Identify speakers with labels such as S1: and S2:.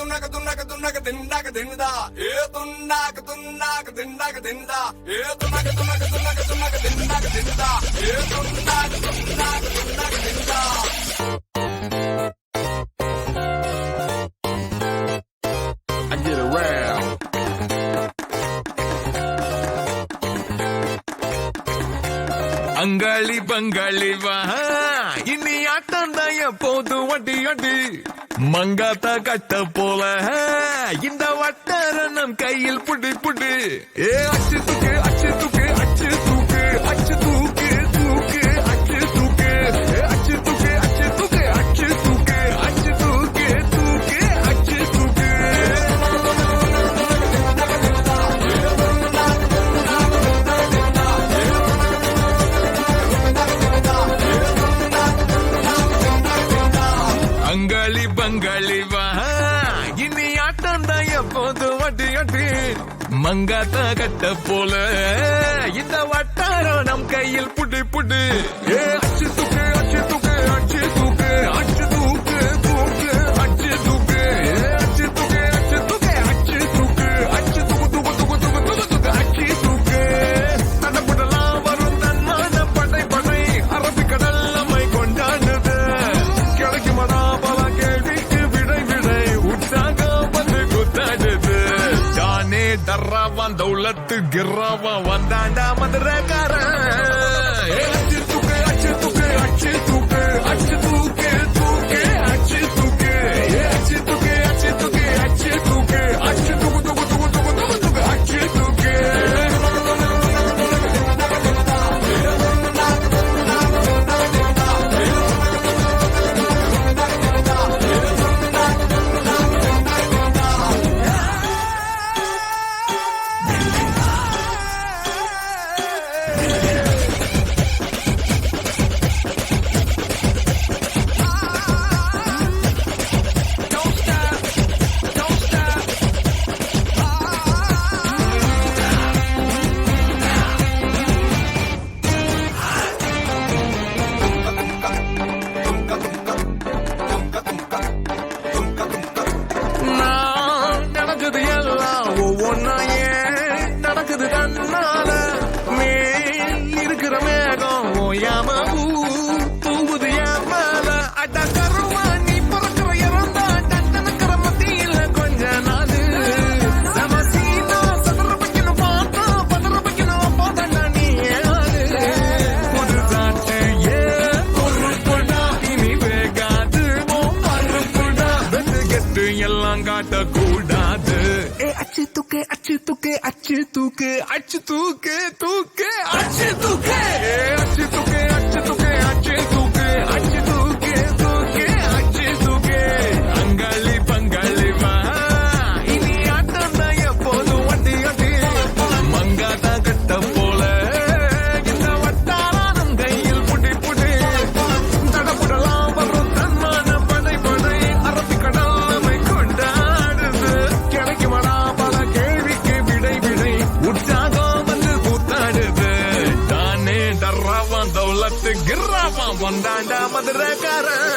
S1: துண்ணாக்க துண்ணாக்க துண்ணாக்க திண்டாக்க தின்னுதா A துண்ணாக்க துண்ணாக்க திண்டாக்க தின்னுதா A துண்ணாக்க துண்ணாக்க துண்ணாக்க துண்ணாக்க திண்டாக்க தின்னுதா A துண்ணாக்க துண்ணாக்க துண்ணாக்க தின்னுதா. I get around.
S2: அங்காளி பங்காளி வா இனி ஆட்டம் தான் எப்போது வட்டி வட்டி மங்காத்தா கட்ட போல இந்த வட்டார நம் கையில் புடி புடி ஏ அச்சு தூக்கு அச்சு தூக்கு அச்சு தூக்கு அச்சு தூக்கு தூக்கு அச்சு தூக்கு அச்சு தூக்கு அச்சு தூக்கு அச்சு தூக்கு அச்சு தூக்கு தூக்கு அச்சு தூக்கு. அங்காளி பங்காளி வா இனி ஆட்டம் தான் எப்போது வட்டி வட்டி மங்காத்தா கட்ட போல இந்த வட்டாரம் நம் கையில் புடி புடி ஏ அச்சு தூக்கு அச்சு தூக்கு அச்சு தூக்கு அச்சு தூக்கு தூக்கு அச்சு தூக்கு அச்சு தூக்கு அச்சு தூக்கு அச்சு தூக்கு அச்சு தூக்கு தூக்கு தூக்கு தூக்கு தூக்கு தூக்கு அச்சு தூக்கு. தடப்படலாம் வரும் தன்மான படை படை அரபிக்கடல் நம்மை கொண்டாடுது கிடைக்குமடா பல கேள்விக்கு விடை விடை உற்சாகம் வந்து குத்தாடுது தானே தர்றாவான் தௌலத்து கிர்றாவா வந்தாண்டா மதுரக்காரன் அச்சு தூக்கு அச்சு தூக்கு அச்சு தூக்கு அச்சு தூக்கு தூக்கு அச்சு தூக்கு அச்சு தூக்கு அச்சு தூக்கு அச்சு தூக்கு அச்சு தூக்கு தூக்கு தூக்கு தூக்கு தூக்கு தூக்கு அச்சு தூக்கு. நான் நடக்குது எல்லாம் ஒவ்வொன்னா ஏன் நடக்குது தன்னால மேல் இருக்கிற மேகம் ஓயாம தூவுது என் மேல அட கருவா நீ பிறக்கிற இறந்தா டக்குனுக்கிற மத்தியில கொஞ்ச நாள் சமசீனா சதுர வைக்கணும் பார்த்தா பதற வைக்கணும் போதா நீ ஏழு புது காற்று ஏன் பொறுப்புடா இனி வேகாது மறுப்புடா வெத்து கெட்டு எல்லாம் காட்டக்கூடாது ஏ அச்சு தூக்கு அச்சு தூக்கு அச்சு தூக்கு அச்சு தூக்கு தூக்கு அச்சு தூக்கு ஏ அச்சு தூக்கு அச்சு தூக்கு அச்சு தூக்கு அச்சு தூக்கு தூக்கு அச்சு தூக்கு. அங்காளி பங்காளி வா இனி ஆட்டம் தான் எப்போதும் வட்டி வட்டி மங்காத்தா கட்ட போல இந்த வட்டாரம் கையில் புடி புடி தடப்படலாம் வரும் தன்மான படை படை அரபிக்கடல் நம்மை கொண்டாடுது கிடைக்குமடா பல கேள்விக்கு விடை விடை உற்சாகம் வந்து கூத்தாடுது தானே டர்றாவான் தௌலத்து கிர்றாவான் வந்தாண்டா மதுரக்காரன்